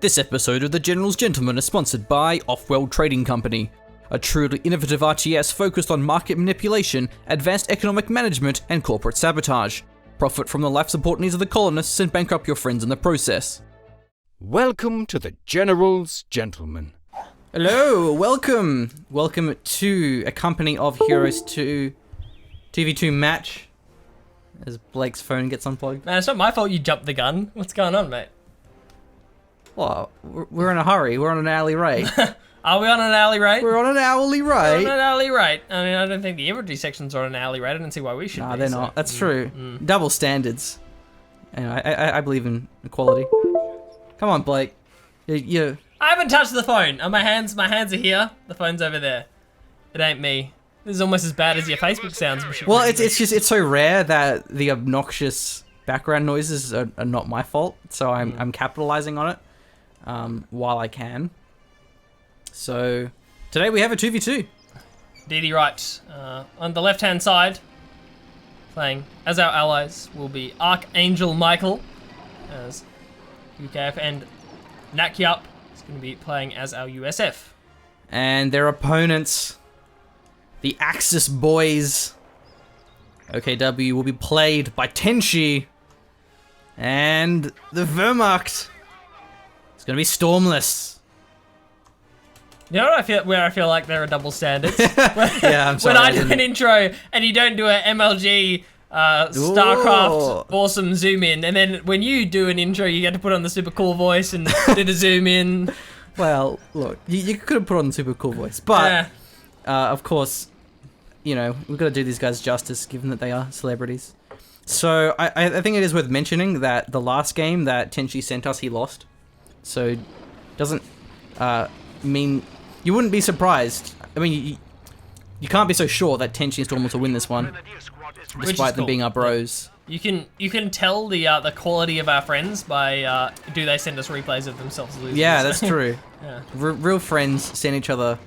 This episode of The General's Gentleman is sponsored by Offworld Trading Company, a truly innovative RTS focused on market manipulation, advanced economic management, and corporate sabotage. Profit from the life support needs of the colonists and bankrupt your friends in the process. Welcome to The General's Gentleman. Hello, welcome to a Company of Heroes 2 2v2 match. As Blake's phone gets unplugged. Man, it's not my fault you jumped the gun. What's going on, mate? Well, we're in a hurry. We're on an hourly rate. Are we on an hourly rate? We're on an hourly We're on rate. an hourly rate. I mean, I don't think the infantry sections are on an hourly rate. I don't see why we should Nah, be. they're not. That's true. Double standards. And I believe in equality. Come on, Blake. You. I haven't touched the phone. My hands are here. The phone's over there. It ain't me. This is almost as bad as your Facebook sounds. Well, it's so rare that the obnoxious background noises are not my fault. So I'm capitalizing on it while I can. So today we have a 2v2. DD right. On the left-hand side, playing as our allies will be Archangel Michael as UKF, and nakyup is going to be playing as our USF. And their opponents, the Axis boys, OKW, will be played by Tenshi. And the Wehrmacht, it's going to be Stormless. You know what where I feel like there are double standards? Yeah, I'm sorry. When I do an intro and you don't do a MLG StarCraft awesome zoom in, and then when you do an intro you get to put on the super cool voice and do the zoom in. Well, look, you could have put on the super cool voice, but of course, you know, we've got to do these guys justice given that they are celebrities. So I think it is worth mentioning that the last game that Tenshi sent us, he lost. So doesn't mean you wouldn't be surprised. I mean, you can't be so sure that Tenshi and Stormless will win this one, despite them being our bros. You can tell the quality of our friends by do they send us replays of themselves losing. Yeah, that's true. Yeah. Real friends send each other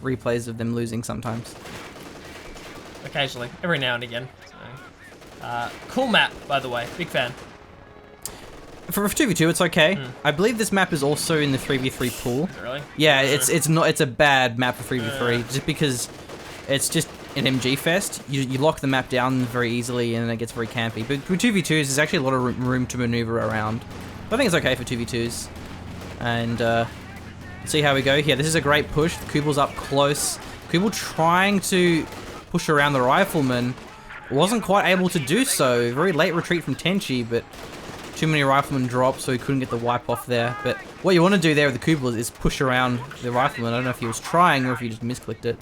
replays of them losing sometimes. Occasionally, every now and again. So, cool map, by the way. Big fan. For 2v2, it's okay. I believe this map is also in the 3v3 pool. Really? Yeah, it's not. It's a bad map for 3v3 just because it's just an MG fest. You lock the map down very easily and it gets very campy. But with 2v2s, there's actually a lot of room to maneuver around. But I think it's okay for 2v2s. And see how we go here. This is a great push. Kubl's up close. Kubel trying to push around the rifleman. Wasn't quite able to do so. Very late retreat from Tenshi, but too many riflemen dropped, so he couldn't get the wipe off there. But what you want to do there with the Kubel is push around the rifleman. I don't know if he was trying or if he just misclicked it.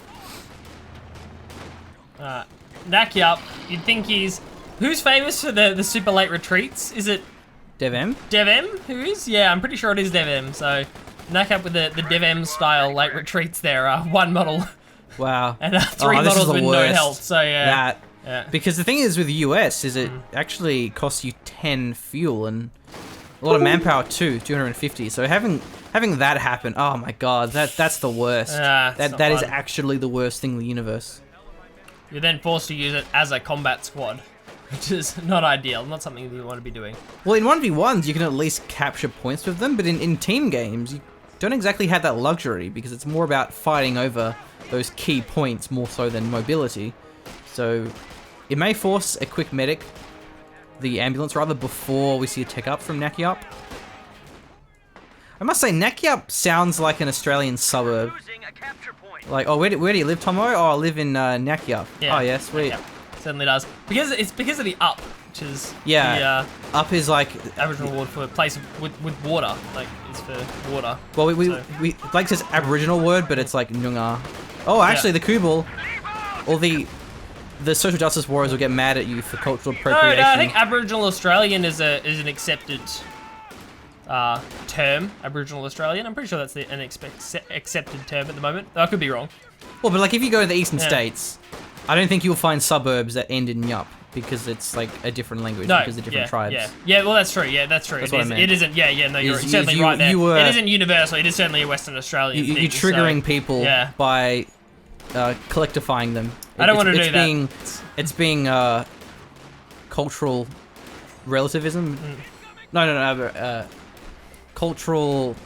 nakyup, you'd think he's... Who's famous for the super late retreats? Is it... DevM? DevM? Who is? Yeah, I'm pretty sure it is DevM. So, nakyup with the DevM style late retreats there. One model. Wow. And three models with no health. So, yeah. Yeah. Because the thing is with the US is it actually costs you 10 fuel and a lot of manpower too, 250. So having that happen, oh my god, that's the worst. That is actually the worst thing in the universe. You're then forced to use it as a combat squad, which is not ideal, not something you want to be doing. Well, in 1v1s you can at least capture points with them, but in team games you don't exactly have that luxury because it's more about fighting over those key points more so than mobility. So it may force a quick medic, the ambulance rather, before we see a tech up from nakyup. I must say, nakyup sounds like an Australian suburb. Like, oh, where do you live, Tomo? Oh, I live in nakyup. Yeah, oh, yeah, sweet. Yeah, certainly does. It's because of the up, which is the up is like Aboriginal word for a place with water. Like, it's for water. Well, we Blake says Aboriginal word, but it's like Noongar. Oh, actually, the Kubel, all the social justice warriors will get mad at you for cultural appropriation. No, I think Aboriginal Australian is an accepted term. Aboriginal Australian. I'm pretty sure that's an accepted term at the moment. I could be wrong. Well, but like if you go to the eastern states, I don't think you'll find suburbs that end in yup because it's like a different language because of different tribes. Yeah, well that's true. Yeah, that's true. That's what I meant. It isn't. Yeah. No, you're certainly right there. It isn't universal. It is certainly a Western Australian thing. You're triggering people by collectivifying them. I don't want to do that. It's being cultural relativism. No. cultural.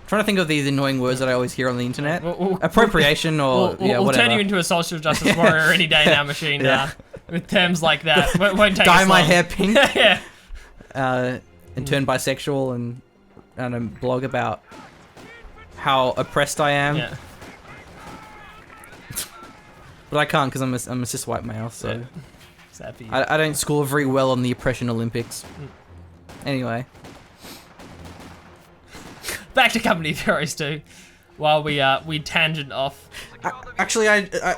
Trying to think of these annoying words that I always hear on the internet. We'll Appropriation or we'll whatever. turn you into a social justice warrior any day now, machine. Yeah. With terms like that, won't take Dye us my long. hair pink. Yeah. And turn bisexual and blog about how oppressed I am. Yeah. But I can't because I'm a cis white male, so Yeah. Sad for you. I don't score very well on the oppression Olympics. Anyway. Back to Company of Heroes 2, while we tangent off. Actually,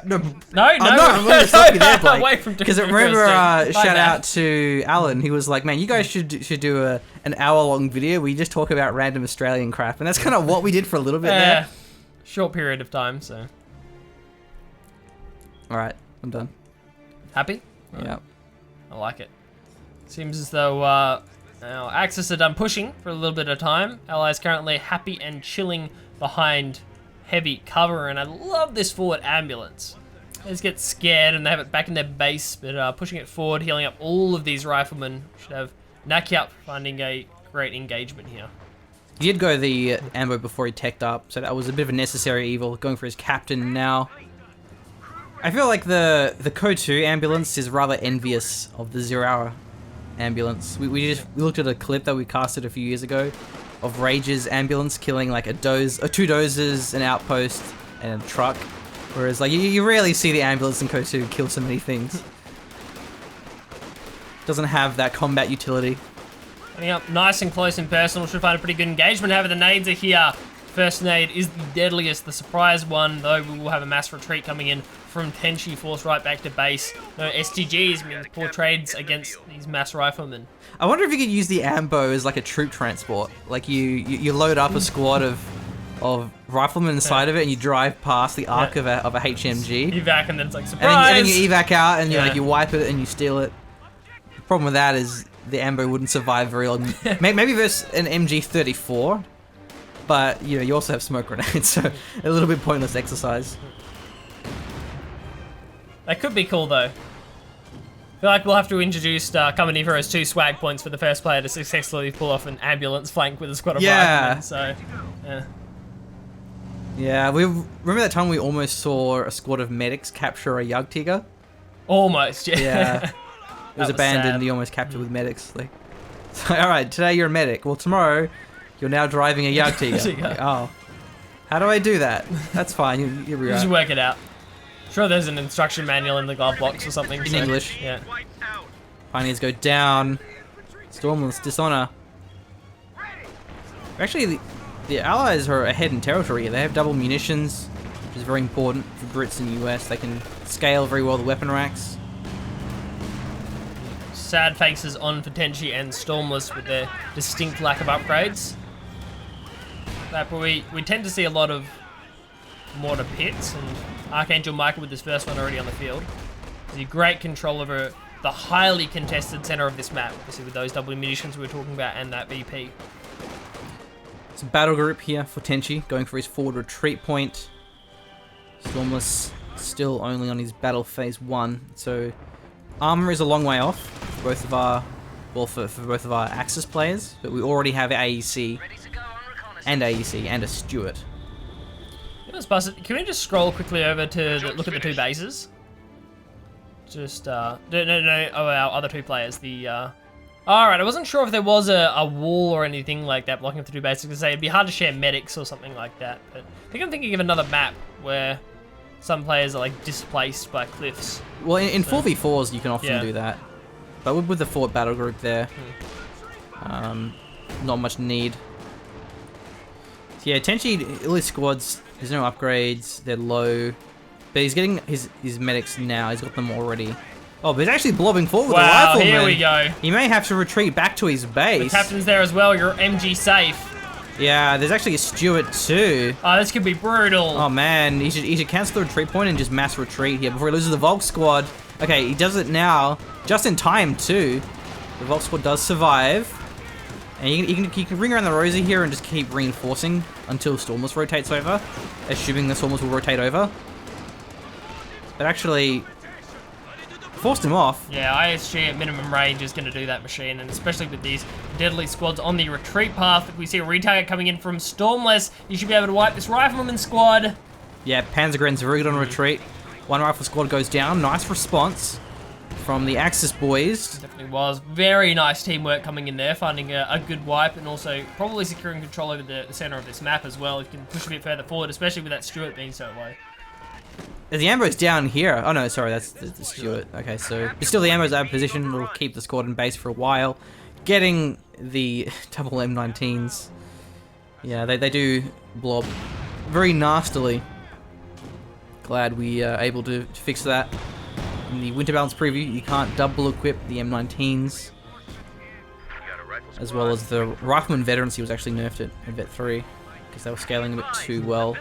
no. No, I'm going to stop you there, Blake. Away from Because Company of remember, Heroes 2. Bye, shout man. out to Alan. He was like, "Man, you guys should do an hour-long video where you just talk about random Australian crap," and that's kind of what we did for a little bit there. Short period of time, so. All right, I'm done. Happy? Yeah. I like it. Seems as though our Axis are done pushing for a little bit of time. Allies currently happy and chilling behind heavy cover, and I love this forward ambulance. They just get scared and they have it back in their base, but pushing it forward, healing up all of these riflemen. Should have nakyup finding a great engagement here. He did go the ambo before he teched up, so that was a bit of a necessary evil, going for his captain now. I feel like the Coh2 ambulance is rather envious of the 0 Hour ambulance. We looked at a clip that we casted a few years ago of Rage's ambulance killing like two dozers, an outpost, and a truck. Whereas like you rarely see the ambulance in Coh2 kill so many things. Doesn't have that combat utility. Coming up nice and close and personal, should find a pretty good engagement. However, the nades are here. First nade is the deadliest, the surprise one, though we will have a mass retreat coming in from Tenshi, forced right back to base. No STGs means poor trades against these mass riflemen. I wonder if you could use the ambo as like a troop transport. Like you load up a squad of riflemen inside of it and you drive past the arc of a HMG. Evac and then it's like, And surprise! then you evac out and Yeah. you wipe it and you steal it. The problem with that is the ambo wouldn't survive very long. Maybe versus an MG34, but you also have smoke grenades, so a little bit pointless exercise. That could be cool though. I feel like we'll have to introduce Company of Heroes 2 swag points for the first player to successfully pull off an ambulance flank with a squad of riflemen. So, yeah. Yeah, we remember that time we almost saw a squad of medics capture a Jagdtiger? Almost, yeah. Yeah. It was was abandoned, sad. you almost captured with medics. Like, so, alright, today you're a medic. Well, tomorrow you're now driving a Jagdtiger. Like, oh. How do I do that? That's fine, you'll be Just right. work it out. Sure, there's an instruction manual in the glove box or something. In English. Yeah. Pioneers go down. Stormless, dishonor. Actually, the Allies are ahead in territory. They have double munitions, which is very important for Brits and US. They can scale very well the weapon racks. Sad faces on for Tenshi and Stormless with their distinct lack of upgrades. But we tend to see a lot of mortar pits, and Archangel Michael with his first one already on the field. He's a great control over the highly contested center of this map, obviously with those double munitions we were talking about and that VP. It's a battle group here for Tenshi, going for his forward retreat point. Stormless still only on his battle phase 1, so armor is a long way off for both of our, well, for both of our Axis players, but we already have AEC and AEC and a Stewart. Can we just scroll quickly over to look at the two bases? Just, no, our other two players. Alright, I wasn't sure if there was a wall or anything like that blocking the two bases, because it'd be hard to share medics or something like that, but I think I'm thinking of another map where some players are like displaced by cliffs. Well, in 4v4s you can often Yeah. do that, but with the forward battle group there, not much need. So yeah, Tenshi, all his squads, there's no upgrades, they're low, but he's getting his medics now, he's got them already. Oh, but he's actually blobbing forward with a Wow, rifleman. here we go. He may have to retreat back to his base. The captain's there as well, you're MG safe. Yeah, there's actually a Stewart too. Oh, this could be brutal. Oh man, he should cancel the retreat point and just mass retreat here before he loses the Volk squad. Okay, he does it now, just in time too. The Volk squad does survive. And you can ring around the rosy here and just keep reinforcing until Stormless rotates over, assuming the Stormless will rotate over. But actually, forced him off. Yeah, ISG at minimum range is going to do that machine, and especially with these deadly squads on the retreat path. We see a retarget coming in from Stormless. You should be able to wipe this rifleman squad. Yeah, Panzergren's very good on retreat. One rifle squad goes down. Nice response from the Axis boys. Definitely was. Very nice teamwork coming in there, finding a good wipe, and also probably securing control over the center of this map as well. If you can push a bit further forward, especially with that Stuart being so low. The ammo's down here. Oh no, sorry, that's the Stuart. Okay, so but still the ammo's out of position. We'll keep the squad in base for a while. Getting the double M19s. Yeah, they do blob very nastily. Glad we are able to fix that. In the Winter Balance preview, you can't double equip the M19s. As well as the Rifleman Veterancy was actually nerfed at Vet 3. Because they were scaling a bit too well.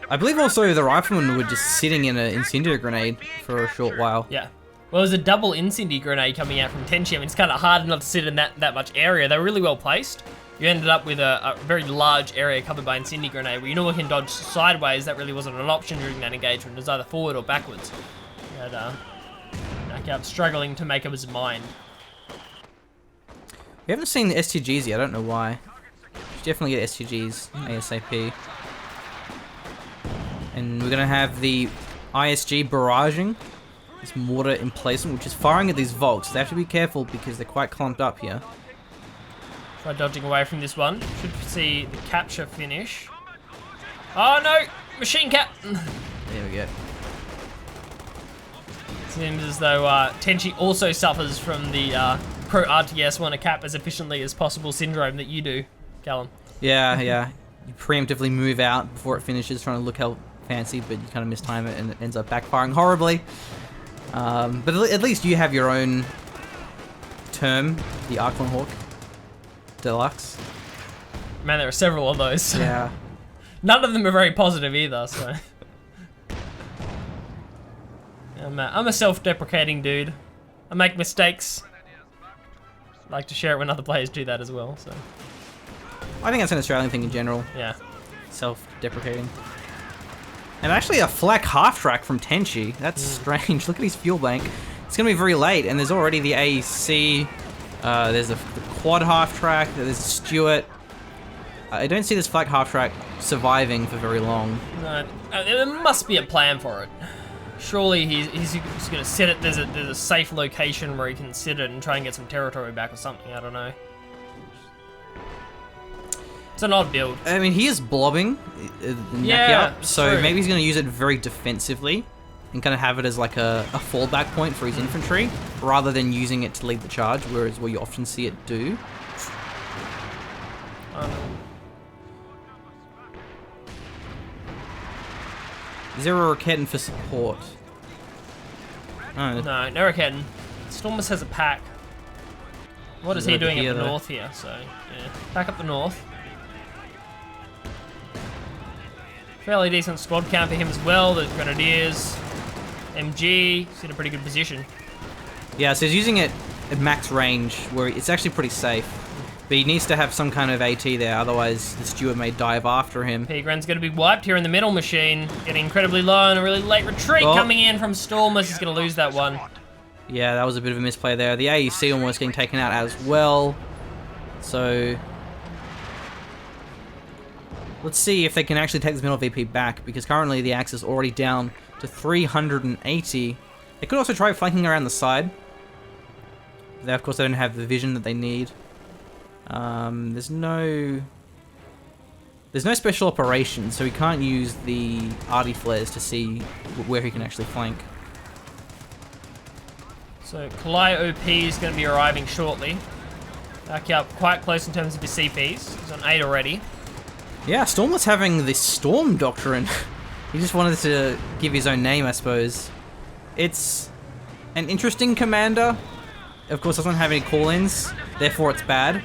I believe also the Riflemen were just sitting in an incendiary grenade for a short while. Yeah. Well, there's a double incendiary grenade coming out from Tenshi. I mean, it's kind of hard not to sit in that much area. They were really well placed. You ended up with a very large area covered by incendiary grenade, where you normally can dodge sideways. That really wasn't an option during that engagement. It was either forward or backwards. You had nakyup struggling to make up his mind. We haven't seen the STGs yet. I don't know why. Should definitely get STGs ASAP. And we're gonna have the ISG barraging this mortar emplacement, which is firing at these Volks. They have to be careful because they're quite clumped up here. Try dodging away from this one. Should see the capture finish. Oh no! Machine cap! There we go. Seems as though Tenshi also suffers from the pro RTS want to cap as efficiently as possible syndrome that you do, Callum. Yeah, yeah. You preemptively move out before it finishes, trying to look how fancy, but you kind of mistime it and it ends up backfiring horribly. But at least you have your own term, the Archangel Hawk Deluxe. Man, there are several of those. Yeah. None of them are very positive either, so. I'm a self-deprecating dude. I make mistakes. I like to share it when other players do that as well, so. I think that's an Australian thing in general. Yeah. Self-deprecating. And actually a flak half-track from Tenshi. That's strange. Look at his fuel bank. It's going to be very late, and there's already the AEC. There's the quad half-track. There's Stuart. I don't see this flak half-track surviving for very long. No, there must be a plan for it. Surely he's going to sit it. There's a safe location where he can sit it and try and get some territory back or something. I don't know. It's an odd build. I mean, he is blobbing the Yeah, nakyup, so true. maybe he's going to use it very defensively and kind of have it as like a fallback point for his infantry, rather than using it to lead the charge, whereas what you often see it do. Is there a Raketin for support? Oh. No, no Raketin. Stormless has a pack. What is he doing up the north here? So, yeah. Back up the north. Fairly decent squad count for him as well. The Grenadiers, MG, he's in a pretty good position. Yeah, so he's using it at max range, where it's actually pretty safe. But he needs to have some kind of AT there, otherwise the Stuart may dive after him. P-Gren's going to be wiped here in the middle machine. Getting incredibly low and a really late retreat coming in from Stormless. He's going to lose that one. Yeah, that was a bit of a misplay there. The AEC almost getting taken out as well. So let's see if they can actually take this middle VP back, because currently the Axis is already down to 380. They could also try flanking around the side. They, of course, they don't have the vision that they need. There's no special operations, so he can't use the arty flares to see where he can actually flank. So Kalai OP is going to be arriving shortly. nakyup quite close in terms of his CPs. He's on 8 already. Yeah, Stormless having the Storm Doctrine. He just wanted to give his own name, I suppose. It's an interesting commander. Of course, doesn't have any call-ins, therefore it's bad.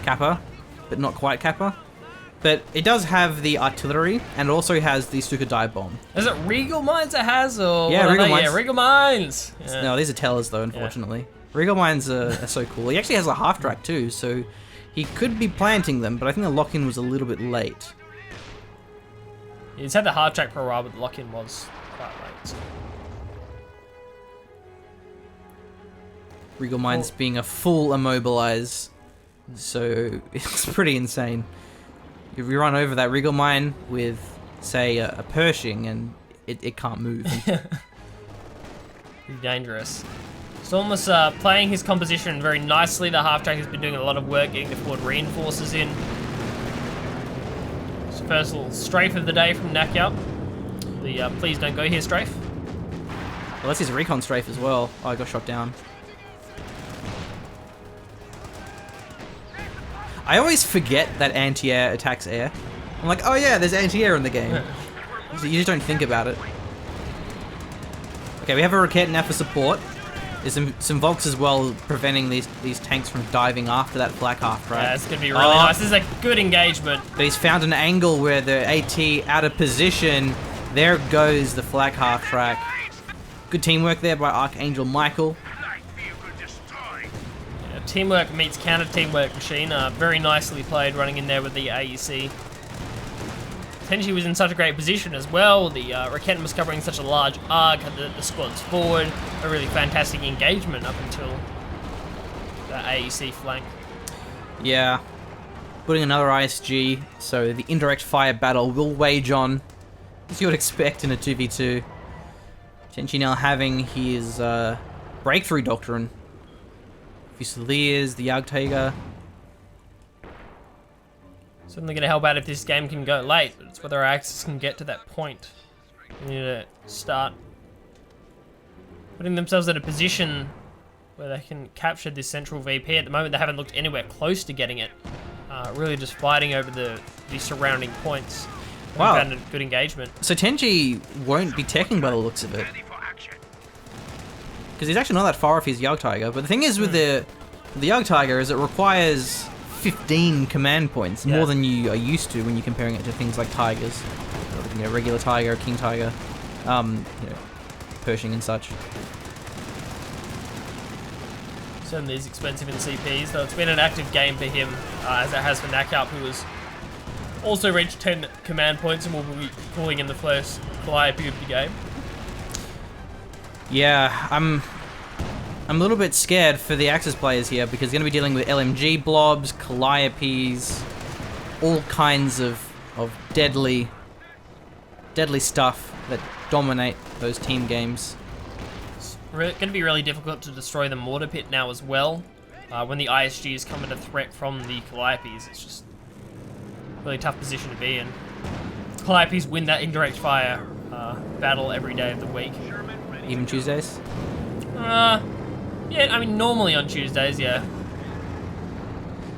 Kappa, but not quite Kappa. But it does have the artillery, and it also has the Stuka dive bomb. Is it Regal Mines it has, or yeah, Regal Mines. Yeah, Regal Mines. Yeah. No, these are tellers though, unfortunately. Yeah. Regal Mines are so cool. He actually has a half track too, so he could be planting them, but I think the lock-in was a little bit late. He's had the hard track for a while, but the lock-in was quite late. So. Regal Mines being a full immobilize. So it's pretty insane. If you run over that Regal Mine with, say, a Pershing, and it can't move. Pretty dangerous. Stormless playing his composition very nicely. The half-track has been doing a lot of work getting the forward reinforcers in. So first little strafe of the day from nakyup. The please don't go here strafe. Well, that's his recon strafe as well. Oh, I got shot down. I always forget that anti-air attacks air. I'm like, oh yeah, there's anti-air in the game. So you just don't think about it. Okay, we have a Rocket now for support. There's some Volks as well, preventing these tanks from diving after that flak half track. Yeah, it's going to be really nice. This is a good engagement. But he's found an angle where the AT out of position. There goes the flak half track. Good teamwork there by Archangel Michael. Yeah, teamwork meets counter teamwork machine. Very nicely played, running in there with the AEC. Tenshi was in such a great position as well. The Raketten was covering such a large arc, had the squads forward. A really fantastic engagement up until the AEC flank. Yeah. Putting another ISG, so the indirect fire battle will wage on, as you would expect in a 2v2. Tenshi now having his breakthrough doctrine. Fusiliers, the Jagdtiger. Certainly going to help out if this game can go late, but it's whether our Axis can get to that point. They need to start putting themselves in a position where they can capture this central VP. At the moment, they haven't looked anywhere close to getting it. Really just fighting over the surrounding points. Wow. Found a good engagement. So Tenshi won't be teching by the looks of it. Because he's actually not that far off his Jagdtiger. But the thing is with the Jagdtiger is it requires 15 command points, more than you are used to when you're comparing it to things like Tigers. You know, regular Tiger, King Tiger, you know, Pershing and such. Certainly is expensive in CPs, though it's been an active game for him, as it has for nakyup, who has also reached 10 command points and will be calling in the first Calliope of the game. Yeah, I'm a little bit scared for the Axis players here because they're going to be dealing with LMG blobs, Calliopes, all kinds of deadly stuff that dominate those team games. It's going to be really difficult to destroy the mortar pit now as well. When the ISGs come under threat from the Calliopes, it's just a really tough position to be in. Calliopes win that indirect fire battle every day of the week. Even Tuesdays? Yeah, I mean, normally on Tuesdays, yeah.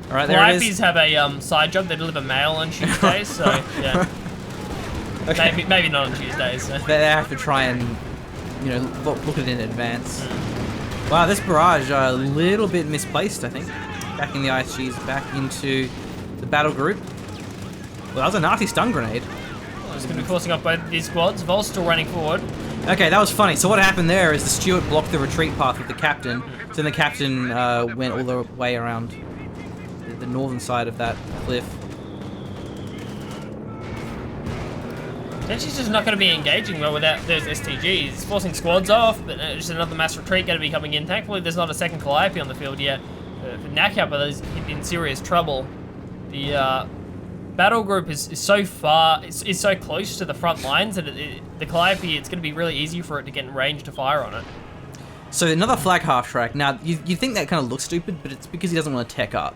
Alright, there it is. Calliopes have a side job. They deliver mail on Tuesdays, so, yeah. Okay. Maybe not on Tuesdays. So. They have to try and, you know, look at it in advance. Wow, this barrage a little bit misplaced, I think. Backing the ISGs back into the battle group. Well, that was a nasty stun grenade. It's going to be forcing off both of these squads. Vol's still running forward. Okay, that was funny. So what happened there is the steward blocked the retreat path with the captain. So then the captain went all the way around the northern side of that cliff. Tenshi's just not going to be engaging well without those STGs. He's forcing squads off, but just another mass retreat going to be coming in. Thankfully, there's not a second Calliope on the field yet. For nakyup, he's in serious trouble. The battle group is so far, is so close to the front lines that the Calliope, it's going to be really easy for it to get in range to fire on it. So another flag half track. Now, you think that kind of looks stupid, but it's because he doesn't want to tech up.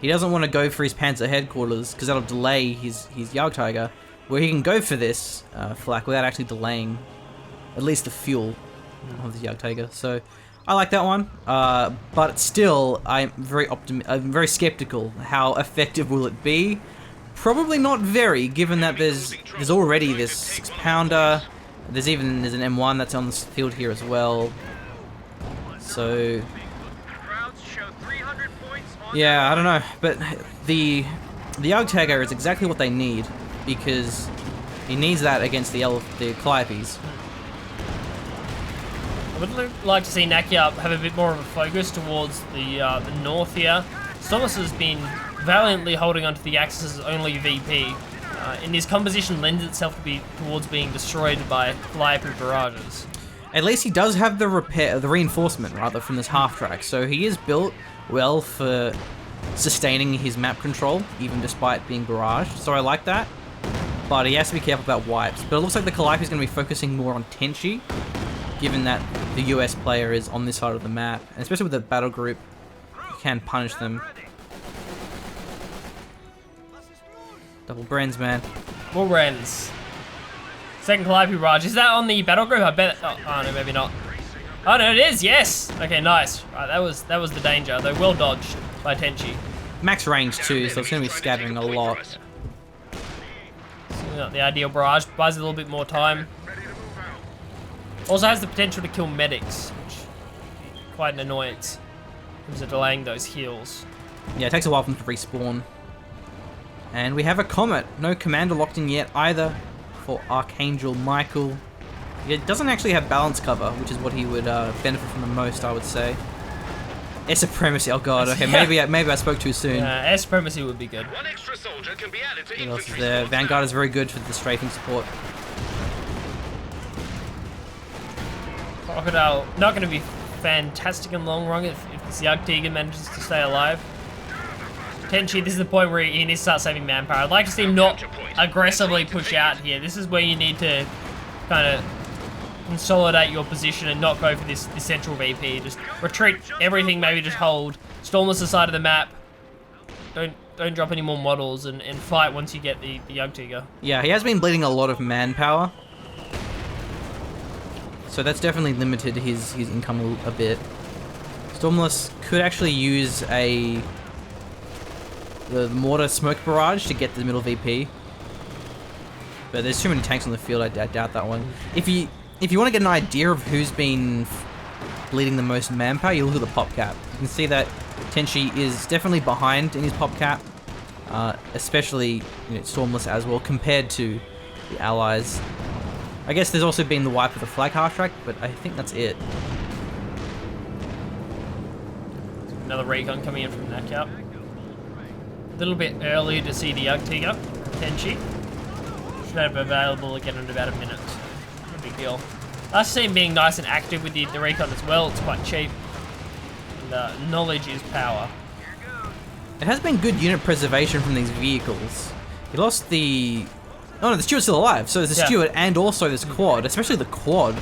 He doesn't want to go for his Panzer headquarters, because that'll delay his Jagdtiger, where he can go for this flak without actually delaying at least the fuel of the Jagdtiger. So I like that one, but still, I'm very skeptical. How effective will it be? Probably not very, given that there's already this 6-pounder. There's an M1 that's on the field here as well. So yeah, I don't know, but the Jagdtiger is exactly what they need, because he needs that against the Calliopes. I would like to see nakyup have a bit more of a focus towards the north here. Stormless has been valiantly holding onto the Axis' only VP, and his composition lends itself towards being destroyed by Calliope barrages. At least he does have the reinforcement rather from this half track, so he is built well for sustaining his map control, even despite being barraged. So I like that, but he has to be careful about wipes. But it looks like the Calliope is going to be focusing more on Tenshi, given that the US player is on this side of the map, and especially with the battle group, you can punish them. Double Brens, man. More Brens. Second Calliope barrage. Is that on the battle group? I bet. Oh no, maybe not. Oh no, it is. Yes. Okay, nice. Right, that was the danger. Though well dodged by Tenshi. Max range too, so it's going to be scattering a lot. So not the ideal barrage. Buys a little bit more time. Also has the potential to kill medics, which is quite an annoyance in terms of delaying those heals. Yeah, it takes a while for them to respawn. And we have a Comet. No commander locked in yet either for Archangel Michael. It doesn't actually have balance cover, which is what he would benefit from the most, I would say. Air Supremacy, oh god, okay, maybe I spoke too soon. Air Supremacy would be good. One extra soldier can be added to What else is infantry there? squads. Vanguard is very good for the strafing support. Crocodile, not going to be fantastic in the long run if this Yugtiga manages to stay alive. Tenshi, this is the point where he needs to start saving manpower. I'd like to see him not aggressively push out here. This is where you need to kind of consolidate your position and not go for this central VP. Just retreat everything, maybe just hold. Stormless the side of the map. Don't drop any more models and fight once you get the Yugtiga. Yeah, he has been bleeding a lot of manpower. So that's definitely limited his income a bit. Stormless could actually use the mortar smoke barrage to get to the middle VP. But there's too many tanks on the field, I doubt that one. If you want to get an idea of who's been bleeding the most manpower, you look at the pop cap. You can see that Tenshi is definitely behind in his pop cap, especially Stormless as well, compared to the allies. I guess there's also been the wipe of the flag half track, but I think that's it. Another recon coming in from nakyup. A little bit early to see the Yugtiga, Tenshi. Should have available again in about a minute. No big deal. I see him being nice and active with the recon as well. It's quite cheap. And knowledge is power. It has been good unit preservation from these vehicles. He lost the... Oh no, the Steward's still alive. So there's the Steward and also this quad, especially the quad.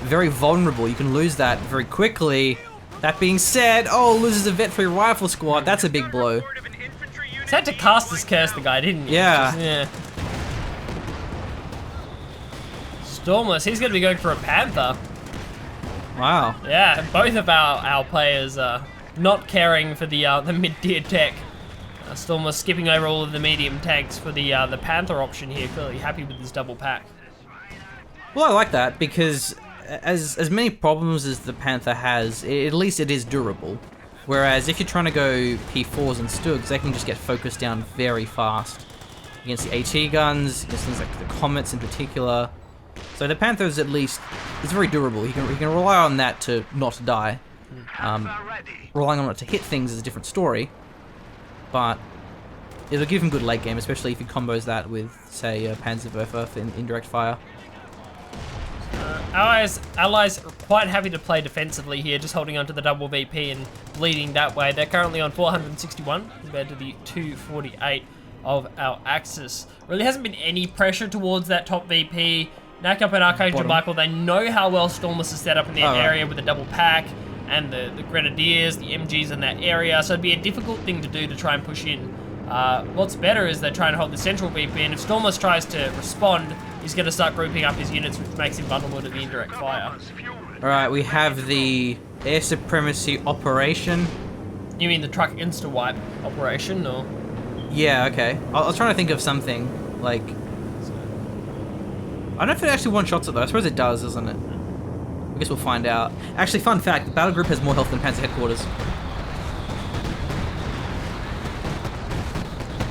Very vulnerable. You can lose that very quickly. That being said, oh, loses a vet for your rifle squad. That's a big blow. He's had to cast this curse, the guy, didn't he? Yeah. Yeah. Stormless, he's going to be going for a Panther. Wow. Yeah, both of our players not caring for the mid-tier tech. Stormless skipping over all of the medium tanks for the Panther option here. Clearly happy with this double pack. Well, I like that because as many problems as the Panther has, at least it is durable. Whereas if you're trying to go P4s and Stugs, they can just get focused down very fast against the AT guns, against things like the Comets in particular. So the Panther is at least very durable. He can rely on that to not die. Relying on it to hit things is a different story, but it'll give him good late game, especially if he combos that with, say, Panzerwerfer for indirect fire. Allies are quite happy to play defensively here, just holding onto the double VP and bleeding that way. They're currently on 461 compared to the 248 of our Axis. Really hasn't been any pressure towards that top VP. nakyup and Archangel Michael, they know how well Stormless is set up in their area with the double pack and the Grenadiers, the MGs in that area, so it'd be a difficult thing to do to try and push in. What's better is they're trying to hold the central VP, and if Stormless tries to respond, he's going to start grouping up his units, which makes him vulnerable to the indirect fire. Alright, we have the Air Supremacy operation. You mean the truck insta-wipe operation, or? Yeah, okay. I was trying to think of something, like... I don't know if it actually one-shots it though. I suppose it does, doesn't it? I guess we'll find out. Actually, fun fact, the battle group has more health than Panzer Headquarters.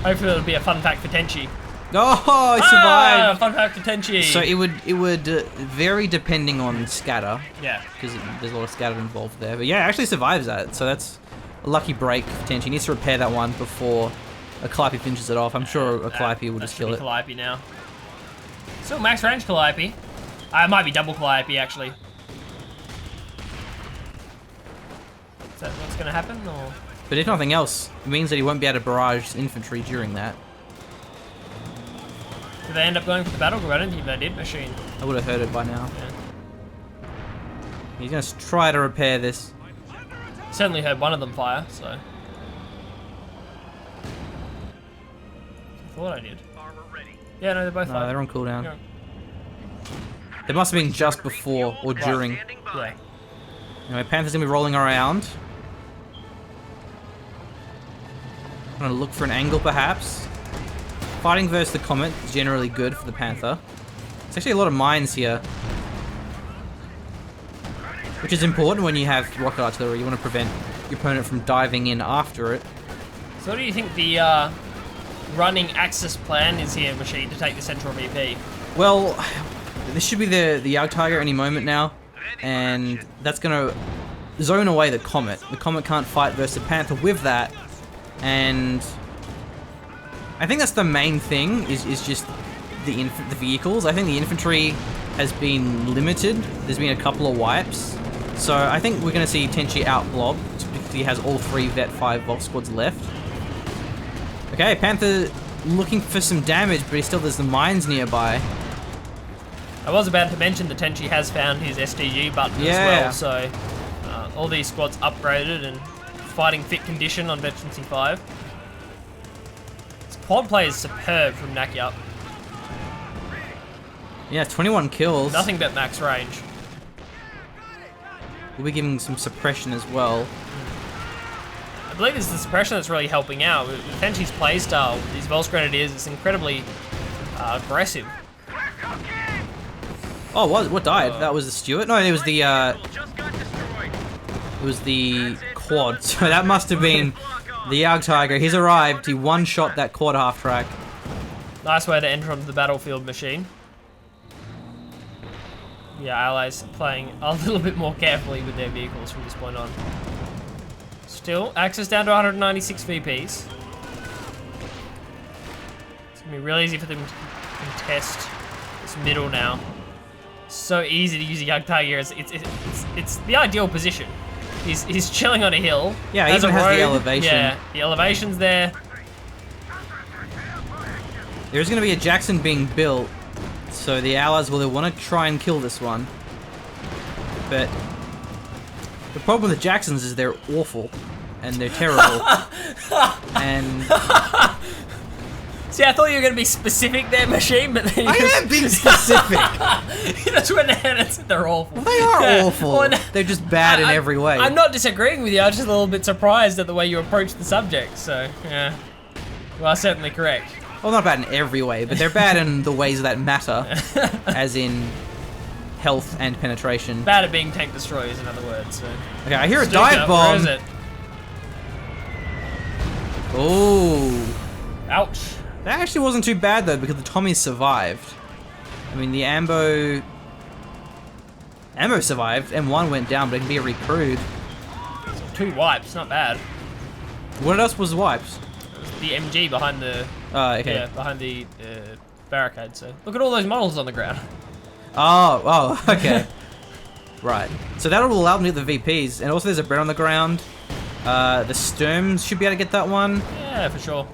Hopefully it'll be a fun fact for Tenshi. Oh, I survived! Fun fact for Tenshi! So it would vary depending on scatter. Yeah. Because there's a lot of scatter involved there. But yeah, it actually survives that, so that's a lucky break for Tenshi. He needs to repair that one before a Calliope finishes it off. I'm sure a Calliope will just kill it. Calliope now. Still max range Calliope. It might be double Calliope actually. going to happen, or? But if nothing else, it means that he won't be able to barrage infantry during that. Did they end up going for the battle group? I don't think they did, Machine. I would have heard it by now. Yeah. He's going to try to repair this. Certainly heard one of them fire, so. I thought I did. Yeah, no, they're both No, they're on cooldown. Yeah. It must have been just before or during. Yeah. Anyway, Panther's going to be rolling around. I'm going to look for an angle, perhaps. Fighting versus the Comet is generally good for the Panther. There's actually a lot of mines here, which is important when you have rocket artillery. You want to prevent your opponent from diving in after it. So what do you think the running Axis plan is here, Machine, to take the central VP? Well, this should be the Yag Tiger any moment now, and that's going to zone away the Comet. The Comet can't fight versus the Panther with that, and I think that's the main thing, is just the vehicles. I think the infantry has been limited. There's been a couple of wipes. So I think we're going to see Tenshi out-blob, because he has all 3 Vet 5 Volk squads left. Okay, Panther looking for some damage, but he still has the mines nearby. I was about to mention that Tenshi has found his SDG button as well, so all these squads upgraded and fighting fit condition on Veteran C5. This quad play is superb from nakyup. Yeah, 21 kills. Nothing but max range. We'll be giving some suppression as well. I believe it's the suppression that's really helping out. With Tenshi's playstyle, these Volks Grenadiers, it's incredibly aggressive. Oh, what died? That was the Stuart? No, it was the quad. So that must have been the Yag Tiger. He's arrived. He one-shot that quad half-track. Nice way to enter onto the battlefield, Machine. Yeah, allies playing a little bit more carefully with their vehicles from this point on. Still, Axis down to 196 VPs. It's gonna be real easy for them to contest this middle now. So easy to use a Yag Tiger. It's the ideal position. He's chilling on a hill. Yeah, he even has the elevation. Yeah, the elevation's there. There's going to be a Jackson being built, so the allies will want to try and kill this one. But the problem with the Jacksons is they're awful, and they're terrible. And see, I thought you were going to be specific there, Machine, but then I am being specific. You just went ahead and said they're awful. Well, they are awful. Well, they're just bad in every way. I'm not disagreeing with you. I'm just a little bit surprised at the way you approach the subject. So, yeah, you are certainly correct. Well, not bad in every way, but they're bad in the ways that matter, as in health and penetration. Bad at being tank destroyers, in other words. So. Okay, I hear a dive bomb. Where is it? Oh. Ouch. That actually wasn't too bad, though, because the Tommies survived. I mean, the Ambo survived, M1 went down, but it can be a recruit. 2 wipes, not bad. What else was wiped? The MG behind the okay. yeah, behind the barricade. So look at all those models on the ground. Oh, okay. Right. So that'll allow them to get the VPs, and also there's a bread on the ground. The Sturms should be able to get that one. Yeah, for sure.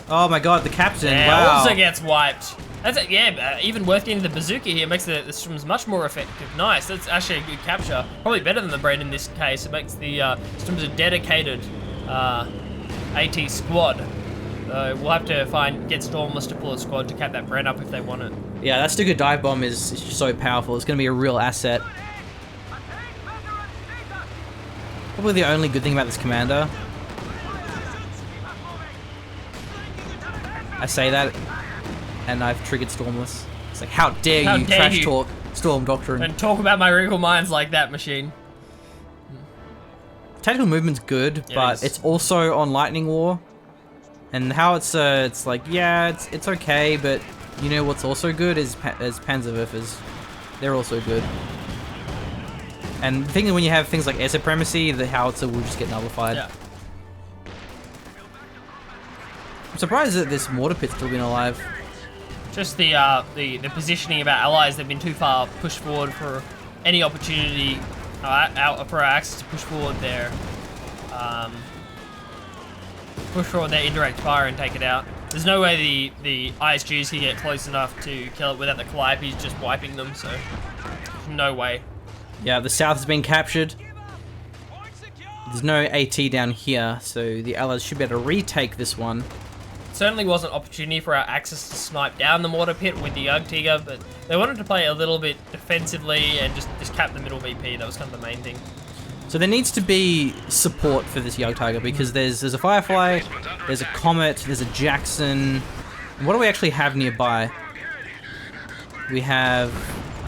Oh my god, the captain! Yeah, wow. also gets wiped. That's it. Yeah, even worth getting the bazooka here makes the Sturms much more effective. Nice. That's actually a good capture. Probably better than the bread in this case. It makes the Sturms a dedicated AT squad. We'll have to get Stormless to pull a squad to cap that bread up if they want it. Yeah, that Stuka dive bomb is so powerful. It's going to be a real asset. Probably the only good thing about this commander. I say that, and I've triggered Stormless. It's like, how dare you trash talk Storm Doctrine. And talk about my wrinkle minds like that, Machine. Tactical movement's good, but it's also on Lightning War. And how it's like, yeah, it's okay, but you know what's also good is Panzerwerfers. They're also good. And the thing is, when you have things like air supremacy, the howitzer will just get nullified. Yeah. I'm surprised that this mortar pit's still been alive. Just the positioning of our allies, they've been too far pushed forward for any opportunity for our Axis to push forward their push forward their indirect fire and take it out. There's no way the ISGs can get close enough to kill it without the Calliope's just wiping them, so no way. Yeah, the south has been captured. There's no AT down here, so the Allies should be able to retake this one. Certainly was an opportunity for our Axis to snipe down the mortar pit with the Tiger, but they wanted to play a little bit defensively and just cap the middle VP. That was kind of the main thing. So there needs to be support for this Tiger because there's a Firefly, there's a Comet, there's a Jackson. What do we actually have nearby? We have...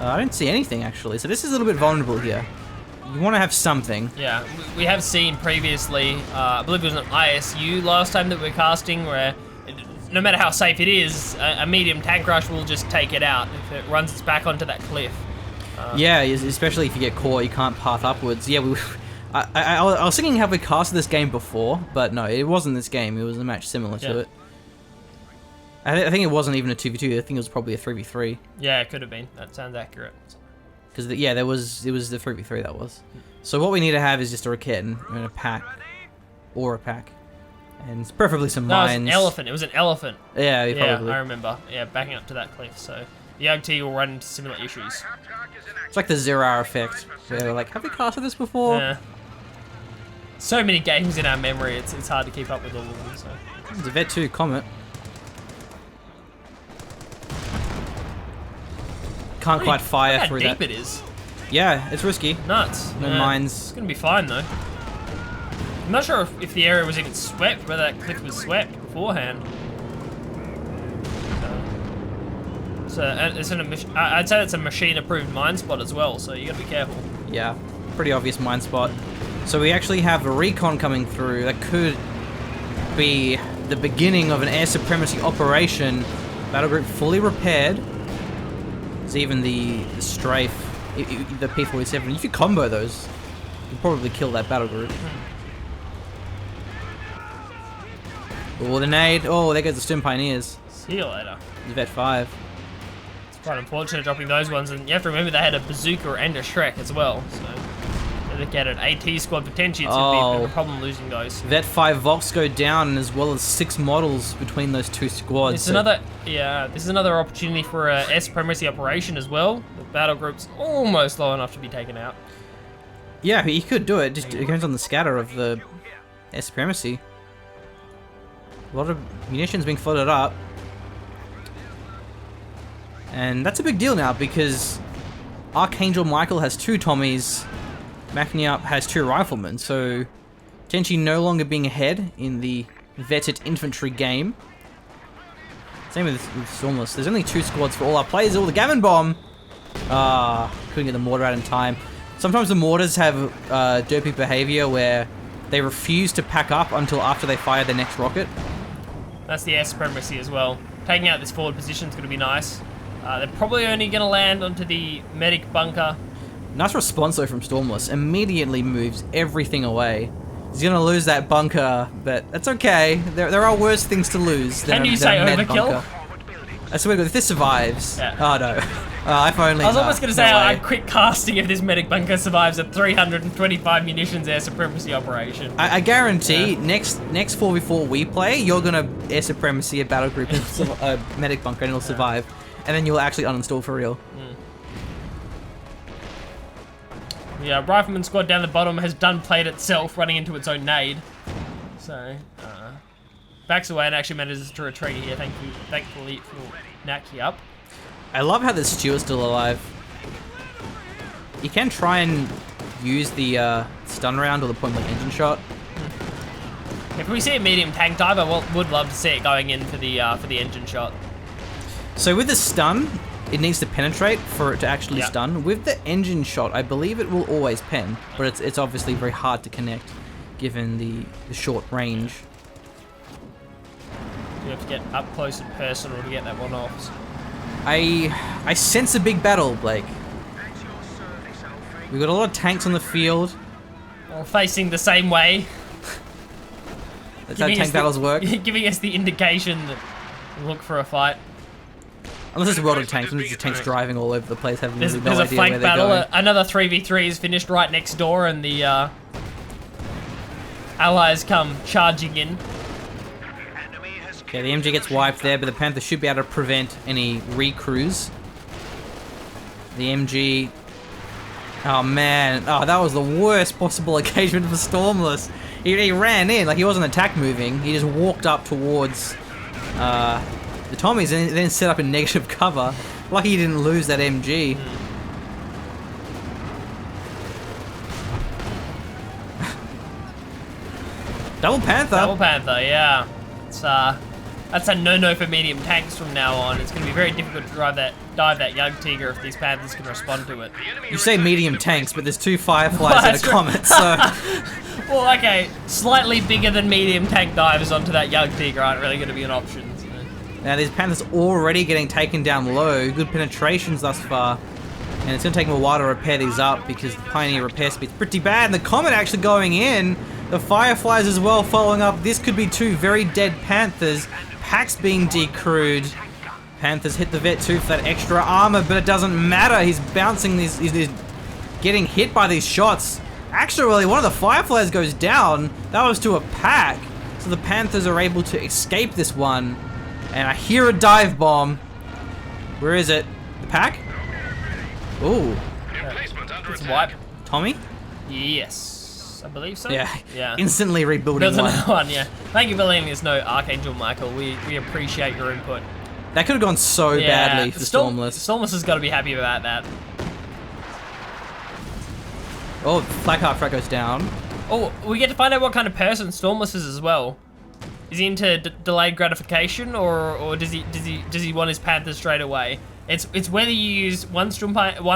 I don't see anything actually, so this is a little bit vulnerable here. You want to have something. Yeah, we have seen previously, I believe it was an ISU last time that we were casting, where no matter how safe it is, a medium tank rush will just take it out if it runs its back onto that cliff. Yeah, especially if you get caught, you can't path upwards. Yeah, I was thinking, have we casted this game before? But no, it wasn't this game. It was a match similar to it. I think it wasn't even a 2v2. I think it was probably a 3v3. Yeah, it could have been. That sounds accurate. Because yeah, it was the 3v3 that was. So what we need to have is just a Rocket and a pack, or a pack, and preferably some mines. It was an elephant. It was an elephant. Yeah, probably. I remember. Yeah, backing up to that cliff. So the OT will run into similar issues. It's like the 0-hour effect, where we're like, have we casted this before? Yeah. So many games in our memory, it's hard to keep up with all of them. So. It's a Vet 2 Comet. Can't quite fire through that. How deep it is. Yeah, it's risky. Nuts. No mines. It's gonna be fine though. I'm not sure if the area was even swept, whether that cliff was swept beforehand. So I'd say it's a machine-approved mine spot as well, so you gotta be careful. Yeah, pretty obvious mine spot. So we actually have a recon coming through that could be the beginning of an air supremacy operation. Battle group fully repaired. There's even the strafe, the P-47. If you combo those, you can probably kill that battle group. Oh, the nade. Oh, there goes the Stim Pioneers. See you later. Vet 5. It's quite unfortunate dropping those ones, and you have to remember they had a bazooka and a Shrek as well, so if they get an AT squad for Tenshi, it's going to be a problem losing those. Vet 5 Volks go down, as well as 6 models between those 2 squads. This is another opportunity for a air supremacy operation as well. The battle group's almost low enough to be taken out. Yeah, he could do it. Just it depends on the scatter of the air supremacy. A lot of munitions being flooded up. And that's a big deal now because Archangel Michael has 2 Tommies, nakyup has 2 riflemen, so Tenshi no longer being ahead in the vetted infantry game. Same with Stormless. There's only 2 squads for all our players. Oh, the Gammon Bomb! Couldn't get the mortar out in time. Sometimes the mortars have derpy behavior where they refuse to pack up until after they fire their next rocket. That's the air supremacy as well. Taking out this forward position is going to be nice. They're probably only going to land onto the medic bunker. Nice response though from Stormless. Immediately moves everything away. He's going to lose that bunker, but that's okay. There are worse things to lose than Can you say med overkill? bunker. I swear to God, if this survives... Yeah. Oh no. If only... I was almost going to say no I'd quit casting if this medic bunker survives a 325 munitions air supremacy operation. I guarantee next 4v4 we play, you're going to air supremacy a battle group in a medic bunker and it'll survive. And then you'll actually uninstall for real. Yeah, Rifleman squad down the bottom has done played itself, running into its own nade. So, backs away and actually manages to retreat here, thankfully for nakyup. I love how the Steward's still alive. You can try and use the stun round or the point blank engine shot. If we see a medium tank dive, I would love to see it going in for the engine shot. So with the stun, it needs to penetrate for it to actually stun. With the engine shot, I believe it will always pen, but it's obviously very hard to connect given the short range. You have to get up close and personal to get that one off. So. I sense a big battle, Blake. We've got a lot of tanks on the field. All facing the same way. That's how tank battles work. Giving us the indication that look for a fight. Unless it's a world of tanks, and it's just tanks driving all over the place, having there's no a idea flank where they're battle. going. Another 3v3 is finished right next door, and the allies come charging in. Okay, the MG gets wiped there, but the Panther should be able to prevent any recrews. The MG... Oh, man. Oh, that was the worst possible occasion for Stormless. He ran in, like he wasn't attack moving. He just walked up towards the Tommies and then set up a negative cover. Lucky he didn't lose that MG. Double Panther. Double Panther, yeah. It's that's a no-no for medium tanks from now on. It's going to be very difficult to dive that Yug Tiger if these Panthers can respond to it. You say medium tanks, but there's 2 Fireflies and a Comet, so... Well, okay, slightly bigger than medium tank divers onto that Yug Tiger aren't really going to be an option. So. Now, these Panthers already getting taken down low. Good penetrations thus far. And it's going to take them a while to repair these up because the Pioneer repair speed's pretty bad. And the Comet actually going in. The Fireflies as well following up. This could be 2 very dead Panthers. Pack's being decrewed. Panthers hit the Vet 2 for that extra armor, but it doesn't matter. He's bouncing these, he's getting hit by these shots. Actually, one of the Fireflies goes down. That was to a Pack. So the Panthers are able to escape this one. And I hear a dive bomb. Where is it? The Pack? Ooh. It's wipe. Tommy? Yes. I believe so. Yeah. Yeah. Instantly rebuilding There's one. another one, yeah. Thank you for letting us know, Archangel Michael. We appreciate your input. That could have gone so badly for Stormless. Stormless has got to be happy about that. Oh, Blackheart Frag goes down. Oh, we get to find out what kind of person Stormless is as well. Is he into delayed gratification, or does he want his Panther straight away? It's whether you use one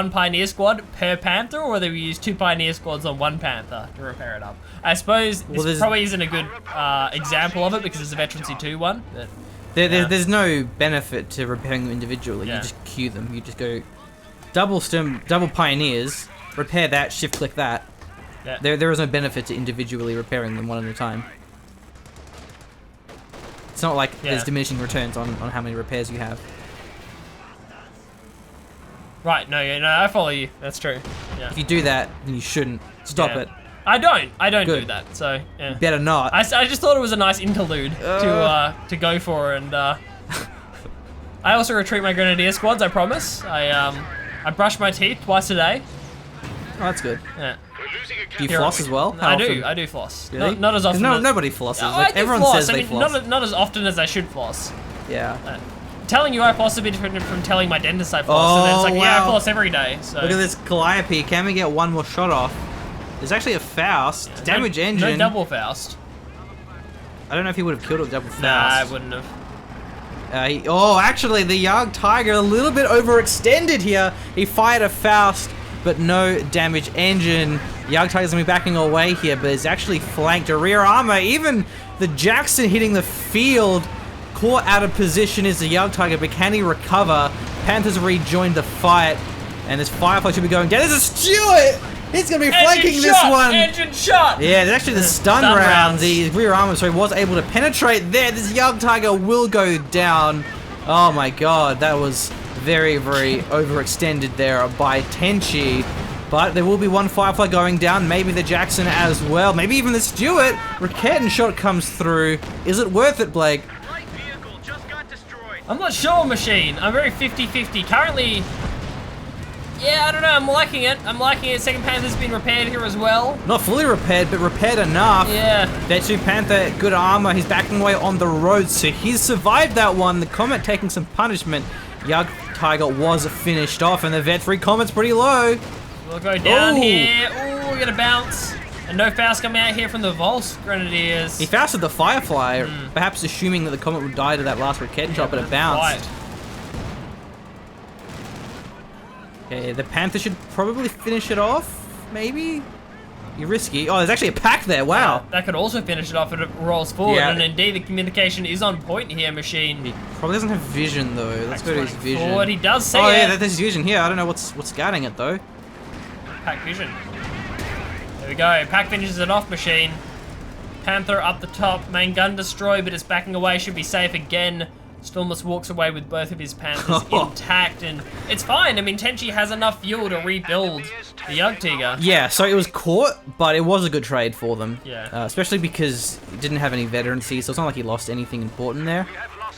Pioneer squad per Panther, or whether you use 2 Pioneer squads on 1 Panther to repair it up. I suppose this probably isn't a good example of it because it's a Veterancy 2 one. But, there's no benefit to repairing them individually. Yeah. You just queue them. You just go double Pioneers, repair that, shift click that. Yeah. There is no benefit to individually repairing them one at a time. It's not like there's diminishing returns on how many repairs you have. Right, no, I follow you. That's true. Yeah. If you do that, then you shouldn't. Stop it. I don't Good. do that, so, yeah. Better not. I just thought it was a nice interlude to go for, and I also retreat my Grenadier squads, I promise. I brush my teeth twice a day. Oh, that's good. Yeah. Do you floss as well? How often? I do floss. Really? Not as often. Nobody flosses. I do everyone floss. says they floss. Not as often as I should floss. Yeah. Telling you I floss is a bit different from telling my dentist I floss. And then it's like, yeah, I floss every day. So. Look at this Calliope. Can we get one more shot off? There's actually a Faust. Damage engine. No double Faust. I don't know if he would have killed it with double Faust. Nah, I wouldn't have. Actually, the Yug Tiger a little bit overextended here. He fired a Faust, but no damage engine. Yug Tiger's gonna be backing away here, but it's actually flanked a rear armor. Even the Jackson hitting the field. Caught out of position is the Yug Tiger, but can he recover? Panthers rejoined the fight, and this Firefly should be going down. There's a Stewart! He's gonna be flanking this one! Engine shot! Yeah, there's actually the stun round, the rear armor, so he was able to penetrate there. This Yug Tiger will go down. Oh my god, that was very, very overextended there by Tenshi. But there will be one Firefly going down, maybe the Jackson as well, maybe even the Stewart. Raketin shot comes through. Is it worth it, Blake? I'm not sure, Machine. I'm very 50-50. Currently, yeah, I don't know. I'm liking it. Second Panther's been repaired here as well. Not fully repaired, but repaired enough. Yeah. That 2 Panther, good armor. He's backing away on the road, so he's survived that one. The Comet taking some punishment. Yug Tiger was finished off, and the Vet 3 Comet's pretty low. We'll go down here. Ooh, we're gonna bounce. And no Faust coming out here from the Volst Grenadiers. He Fausted the Firefly, perhaps assuming that the Comet would die to that last Raketin shot, but it bounced. Okay, the Panther should probably finish it off, maybe? You're risky. Oh, there's actually a Pack there, wow. That could also finish it off if it rolls forward, Yeah. and indeed the communication is on point here, Machine. He probably doesn't have vision, though. Let's go to his vision. Forward, he does see Oh, it. yeah, there's his vision here. I don't know what's guarding it, though. Pack vision. There we go. Pack finishes it off, Machine. Panther up the top. Main gun destroyed, but it's backing away. Should be safe again. Stormless walks away with both of his Panthers intact, and it's fine. I mean, Tenshi has enough fuel to rebuild the Archangel. Yeah, so it was caught, but it was a good trade for them. Yeah. Especially because it didn't have any veterancy, so it's not like he lost anything important there.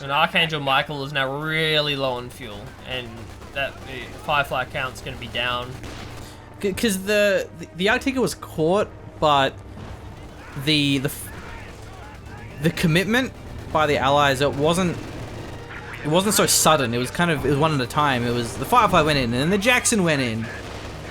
And Archangel Michael is now really low on fuel, and that the Firefly count's going to be down. Because the Archangel was caught, but the commitment by the allies, it wasn't so sudden. It was one at a time. It was the Firefly went in, and then the Jackson went in,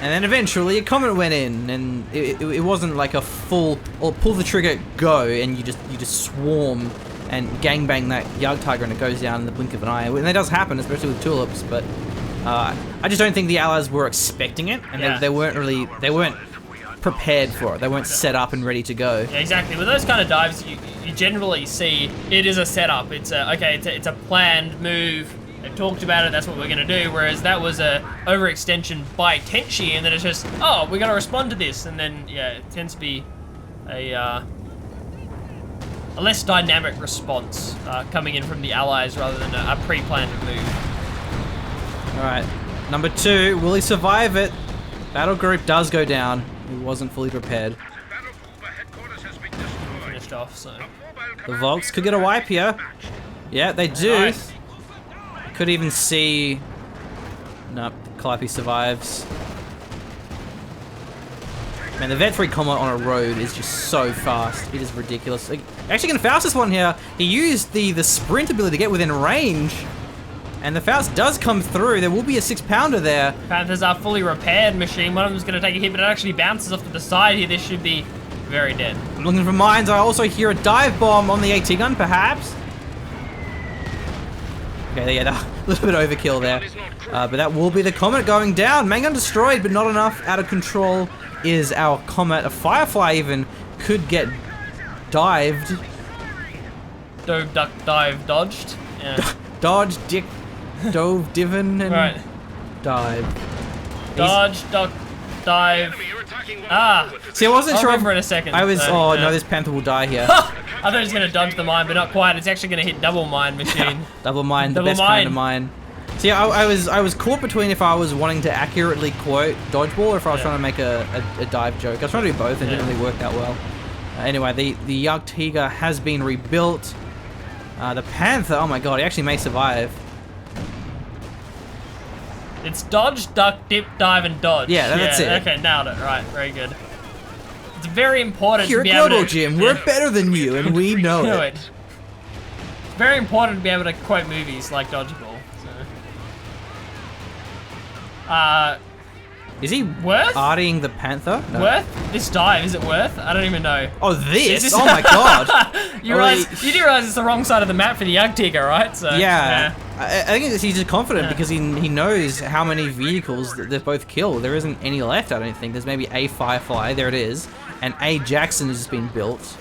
and then eventually a Comet went in, and it wasn't like a full or pull the trigger, go, and you just swarm and gangbang that Yard Tiger and it goes down in the blink of an eye. And that does happen, especially with tulips, but I just don't think the allies were expecting it, and they weren't prepared for it. They weren't set up and ready to go. Yeah, exactly. With those kind of dives, you generally see it is a setup. It's a planned move. They've talked about it. That's what we're gonna do. Whereas that was a overextension by Tenshi, and then it's just, oh, we're gonna respond to this, and then yeah, it tends to be a less dynamic response coming in from the allies rather than a pre-planned move. All right, number 2. Will he survive it? Battle group does go down. He wasn't fully prepared. Finished off, so. The Volks could get a wipe here. Yeah, they do. Nice. Could even see... Nope, Calliope survives. Man, the Vet 3 combat on a road is just so fast. It is ridiculous. Like, actually gonna Faust this one here. He used the sprint ability to get within range. And the Faust does come through. There will be a 6-pounder there. Panthers are fully repaired machine. One of them's going to take a hit, but it actually bounces off to the side here. This should be very dead. I'm looking for mines. I also hear a dive bomb on the AT gun, perhaps. Okay, yeah, a little bit overkill there. But that will be the Comet going down. Main gun destroyed, but not enough. Out of control is our Comet. A Firefly even could get dived. Dove, duck, dive, dodged. Yeah. Dodge, dick, dove, divin, and Right. dive. Dodge, duck, dive. Ah. See, I wasn't I'll sure. remember in a second. I was. So, Oh yeah. no, this Panther will die here. I thought he was going to dodge the mine, but not quite. It's actually going to hit double mine machine. Double mine, the Double best kind of mine. See, I was caught between if I was wanting to accurately quote dodgeball or if I was trying to make a dive joke. I was trying to do both and it didn't really work that well. Anyway, the Archangel has been rebuilt. The Panther, oh my god, he actually may survive. It's dodge, duck, dip, dive, and dodge. Yeah, that's it. Okay, nailed it. Right, very good. It's very important Here to be at able Global to... Gym, we're better than you and we know know it. it. It's very important to be able to quote movies like Dodgeball. So. Is he Worth? arting the Panther? No. Worth? This dive, is it worth? I don't even know. Oh, this? Oh my god. You do realize it's the wrong side of the map for the Archangel, right? So, yeah. I think he's just confident because he knows how many vehicles that they've both killed. There isn't any left, I don't think. There's maybe a Firefly, there it is, and a Jackson has just been built.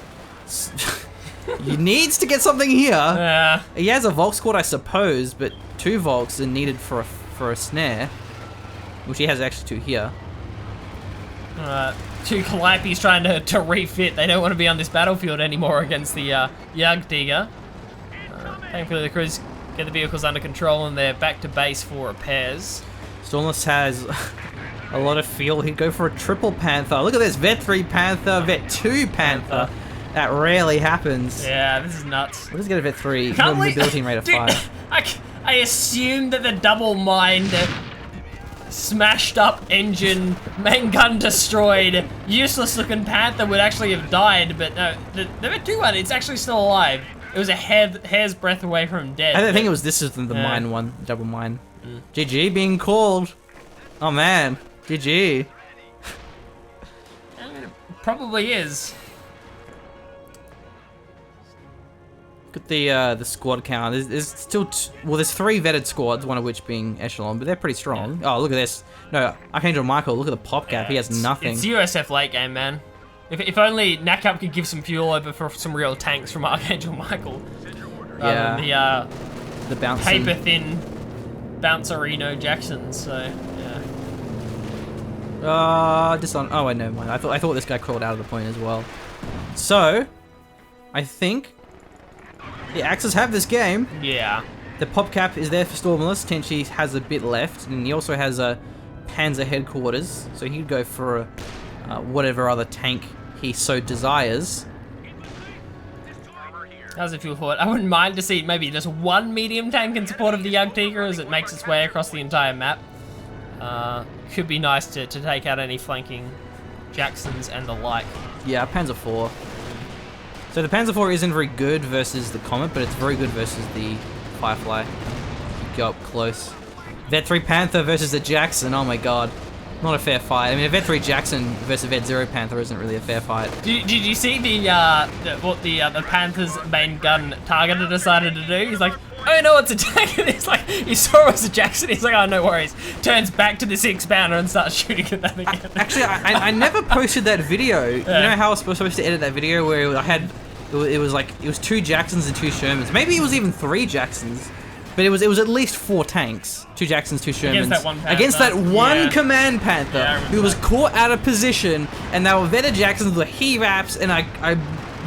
He needs to get something here. Yeah. He has a Volk squad, I suppose, but 2 Volks are needed for a snare, which he has actually 2 here. 2 Calipes trying to refit. They don't want to be on this battlefield anymore against the Archangel. Thankfully, the crews get the vehicles under control and they're back to base for repairs. Stormless has a lot of fuel. He'd go for a triple Panther. Look at this, Vet 3 Panther, Vet 2 Panther. That rarely happens. Yeah, this is nuts. We'll just get a Vet 3. Can't we- Mobility rate of Dude, 5. I assumed that the double mine, smashed up engine, main gun destroyed, useless looking Panther would actually have died, but no, the Vet 2 one, it's actually still alive. It was a hair's breadth away from dead. I think it was this is the mine one, double mine. GG being called. Oh man, GG. I mean, it probably is. Look at the squad count. There's still there's 3 vetted squads, one of which being Echelon, but they're pretty strong. Yeah. Oh, look at this. No, Archangel Michael, look at the pop gap. He has nothing. It's USF late game, man. If only nakyup could give some fuel over for some real tanks from Archangel Michael. Rather than the bouncing. paper thin bouncerino Jacksons, so yeah. Oh wait, never mind. I thought this guy crawled out of the point as well. So, I think the Axes have this game. Yeah. The pop cap is there for Stormless. Tenshi has a bit left, and he also has a Panzer headquarters, so he could go for whatever other tank he so desires. How's it feel for it? I wouldn't mind to see maybe just one medium tank in support of the Jagdtiger as it makes its way across the entire map. Could be nice to take out any flanking Jacksons and the like. Yeah, Panzer IV. So the Panzer IV isn't very good versus the Comet, but it's very good versus the Firefly. You go up close. Vet 3 Panther versus the Jackson, oh my god. Not a fair fight. I mean, a Vet 3 Jackson versus Vet 0 Panther isn't really a fair fight. Did you see what the Panther's main gun targeter decided to do? He's like, oh no, it's a Jackson. He's like, he saw it was a Jackson. He's like, oh no worries. Turns back to the 6-pounder and starts shooting at that again. Actually, I never posted that video. Yeah. You know how I was supposed to edit that video where I had, it was 2 Jacksons and 2 Shermans. Maybe it was even 3 Jacksons. But it was at least 4 tanks. 2 Jacksons, 2 Shermans. Against that one Panther. Against that one Command Panther who was caught out of position, and they were vetted Jacksons with heave apps, and I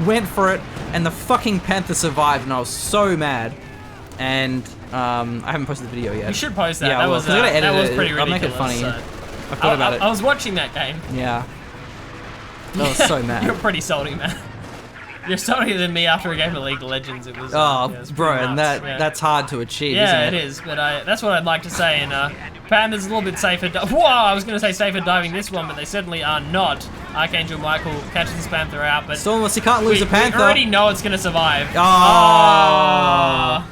went for it, and the fucking Panther survived, and I was so mad. And I haven't posted the video yet. You should post that. Yeah, that was pretty ridiculous. I'll make it funny. So. I thought about it. I was watching that game. Yeah. I was so mad. You're pretty salty, man. You're saltier than me after a game of League of Legends. It was. Oh, bro, and that's hard to achieve, isn't it? Yeah, it is. But that's what I'd like to say. And Panda's a little bit safer. Whoa! I was going to say safer diving this one, but they certainly are not. Archangel Michael catches this Panther out, but Stormless, you can't lose a Panther. We already know it's going to survive. Oh.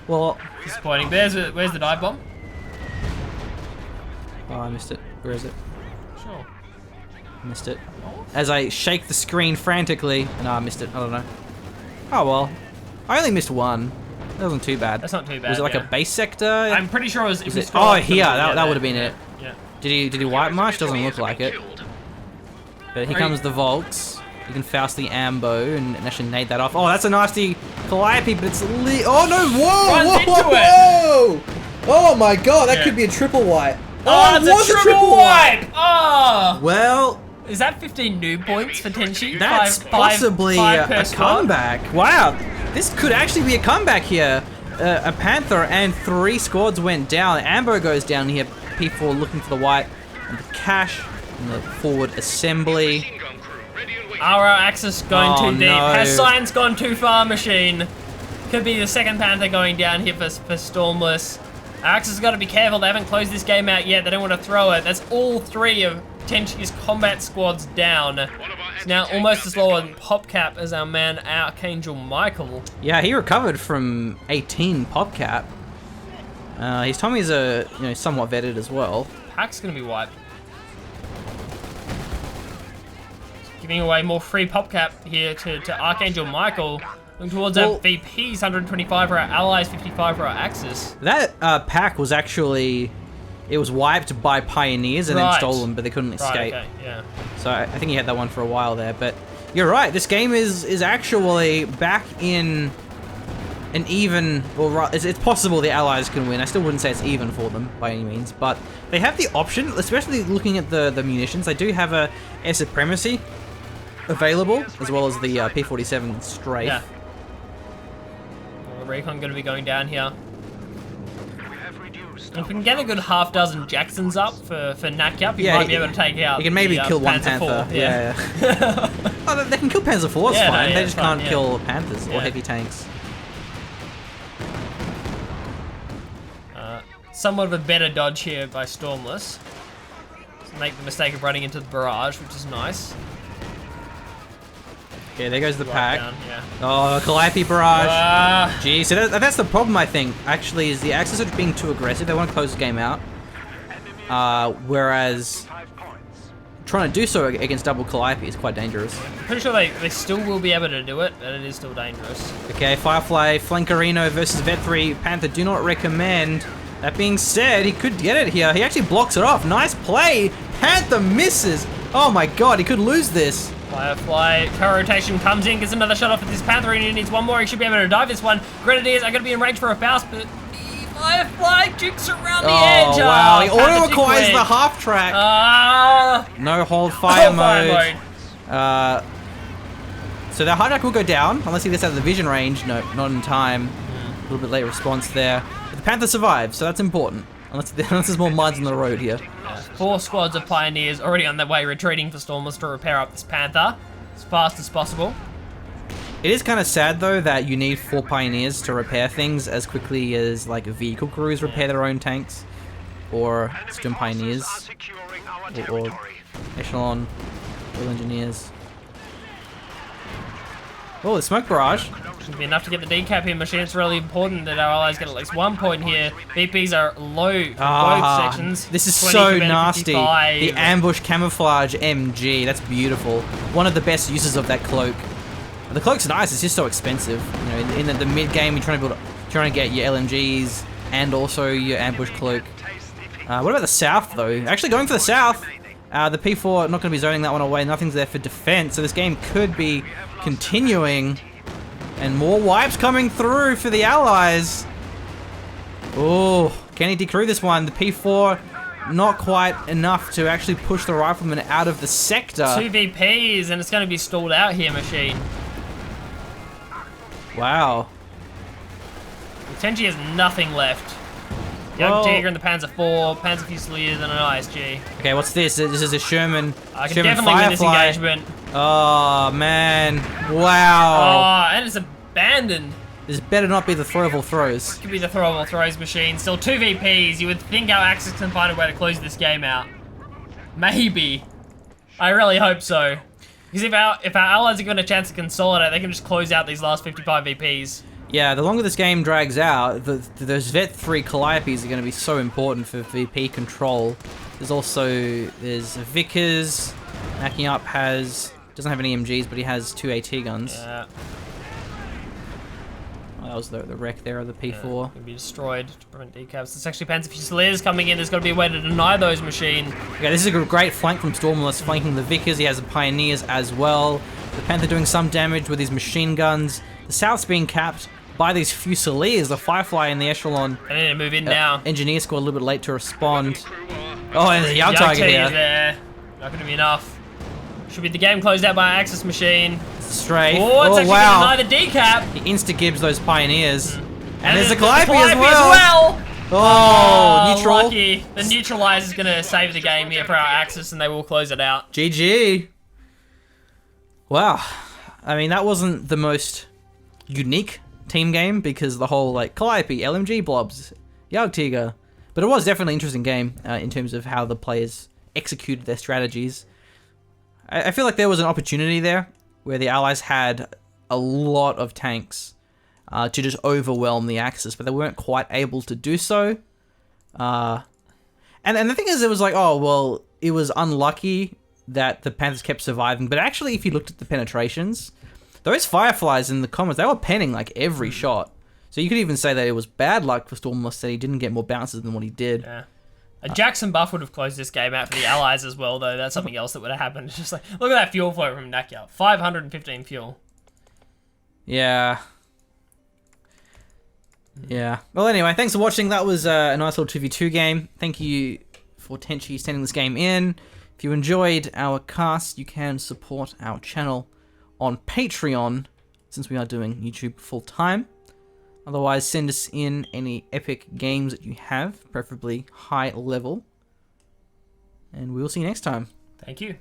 Well, disappointing. Where's the dive bomb? Oh, I missed it. Where is it? Sure. Missed it. As I shake the screen frantically. No, I missed it. I don't know. Oh well. I only missed one. That wasn't too bad. That's not too bad. Was it like a base sector? I'm pretty sure it was. Oh, here. That would have been it. Yeah. Did he wipe much? Doesn't look like it. But here comes the Volks. You can Faust the Ambo and actually nade that off. Oh, that's a nasty Calliope, but it's oh no! Whoa! Oh my god, that could be a triple wipe. Oh, it's a triple wipe! Oh! Well, is that 15 noob points for Tenshi? That's possibly a comeback. Wow, this could actually be a comeback here. A Panther and 3 squads went down. Ambo goes down here. P4 looking for the white and the cash and the forward assembly. Our axis going too deep. No. Has science gone too far, machine? Could be the 2nd Panther going down here for Stormless. Our axis has got to be careful. They haven't closed this game out yet. They don't want to throw it. That's all 3 of Tenshi's combat squads down. It's now almost as low on pop cap as our man Archangel Michael. Yeah, he recovered from 18 pop cap. His Tommy's somewhat vetted as well. Pack's gonna be wiped. Giving away more free pop cap here to Archangel Michael. Looking towards our VPs, 125 for our allies, 55 for our Axis. That pack was actually, it was wiped by Pioneers and then stolen, but they couldn't escape. Okay, yeah. So I think he had that one for a while there, but you're right. This game is actually back in an even. Well, it's possible the allies can win. I still wouldn't say it's even for them by any means, but they have the option, especially looking at the munitions. They do have a air supremacy available, as well as the P-47 strafe. Yeah. Well, Recon going to be going down here. If we can get a good half dozen Jacksons up for nakyup, you might be able to take out. You can maybe kill one Panther. Yeah. Oh, they can kill Panzer IV. It's fine. They just can't kill Panthers or heavy tanks. Somewhat of a better dodge here by Stormless. Make the mistake of running into the barrage, which is nice. Okay, there goes the pack. Down, yeah. Oh, Calliope barrage. Geez, so that's the problem, I think, actually, is the Axis are being too aggressive. They want to close the game out. Whereas trying to do so against double Calliope is quite dangerous. I'm pretty sure they still will be able to do it, but it is still dangerous. Okay, Firefly, Flankerino versus Vet 3. Panther, do not recommend. That being said, he could get it here. He actually blocks it off. Nice play. Panther misses. Oh my god, he could lose this. Firefly, co-rotation comes in, gets another shot off with this Panther, and he needs one more. He should be able to dive this one. Grenadiers are going to be in range for a Faust, but Firefly jukes around the edge. Oh, wow. He auto-acquires the half-track. No hold fire mode. So the hard track will go down, unless he gets out of the vision range. No, not in time. little bit late response there. But the Panther survived, so that's important. Unless there's more mines on the road here. 4 squads of Pioneers already on their way, retreating for Stormless to repair up this Panther as fast as possible. It is kind of sad though that you need 4 Pioneers to repair things as quickly as like vehicle crews repair their own tanks, or Storm Pioneers, or Echelon, Wheel Engineers. Oh, the smoke barrage. Should be enough to get the decap here, Machine. It's really important that our allies get at least 1 point here. VPs are low for both sections. This is 20 so compared to nasty. 55. The ambush camouflage MG, that's beautiful. One of the best uses of that cloak. The cloak's nice, it's just so expensive. You know, in the mid game, you're trying to get your LMGs and also your ambush cloak. What about the south though? Actually going for the south. The P4 not going to be zoning that one away. Nothing's there for defense, so this game could be continuing. And more wipes coming through for the allies. Oh, can he decrew this one? The P4 not quite enough to actually push the rifleman out of the sector. 2 VPs, and it's going to be stalled out here, Machine. Wow. Tenshi has nothing left. Well, Young Tiger and the Panzer IV, Panzer Fusiliers, and an ISG. Okay, what's this? This is a Sherman. I can Sherman definitely win this Firefly. engagement. Oh man! Wow. Oh, and it's abandoned. This better not be the throwable throws. Could be the throwable throws machine. Still 2 VPs. You would think our Axis can find a way to close this game out. Maybe. I really hope so. Because if our allies are given a chance to consolidate, they can just close out these last 55 VPs. Yeah, the longer this game drags out, those Vet 3 Calliopes are going to be so important for VP control. There's Vickers. Nakyup doesn't have any MGs, but he has 2 AT guns. Yeah. Oh, that was the wreck there of the P4. Gonna be destroyed to prevent decaps. It's actually Panzer Fusiliers coming in. There's got to be a way to deny those machine. Okay, this is a great flank from Stormless, flanking the Vickers. He has the Pioneers as well. The Panther doing some damage with his machine guns. The South's being capped by these Fusiliers. The Firefly and the Echelon. I need to move in now. Engineer squad a little bit late to respond. Oh, and there's a Young Tiger here. There. Not going to be enough. Should be the game closed out by Axis machine. Strafe. Oh, it's actually wow. going to deny the decap. He insta-gibs those Pioneers. And there's a Calliope Calliope as well. Oh, neutral. Lucky. The neutralizer is going to save the game here for our Axis, and they will close it out. GG. Wow. I mean, that wasn't the most unique team game because the whole, like, Calliope, LMG blobs, Jagdtiger. But it was definitely an interesting game in terms of how the players executed their strategies. I feel like there was an opportunity there where the Allies had a lot of tanks to just overwhelm the Axis, but they weren't quite able to do so. And the thing is, it was like, oh, well, it was unlucky that the Panthers kept surviving, but actually, if you looked at the penetrations, those Fireflies in the comments, they were penning like every shot. So you could even say that it was bad luck for Stormless that he didn't get more bounces than what he did. Yeah. A Jackson buff would have closed this game out for the Allies as well, though. That's something else that would have happened. It's just like, look at that fuel flow from nakyup. 515 fuel. Yeah. Yeah. Well, anyway, thanks for watching. That was a nice little 2v2 game. Thank you for Tenshi sending this game in. If you enjoyed our cast, you can support our channel on Patreon, since we are doing YouTube full time. Otherwise, send us in any epic games that you have, preferably high level. And we'll see you next time. Thank you.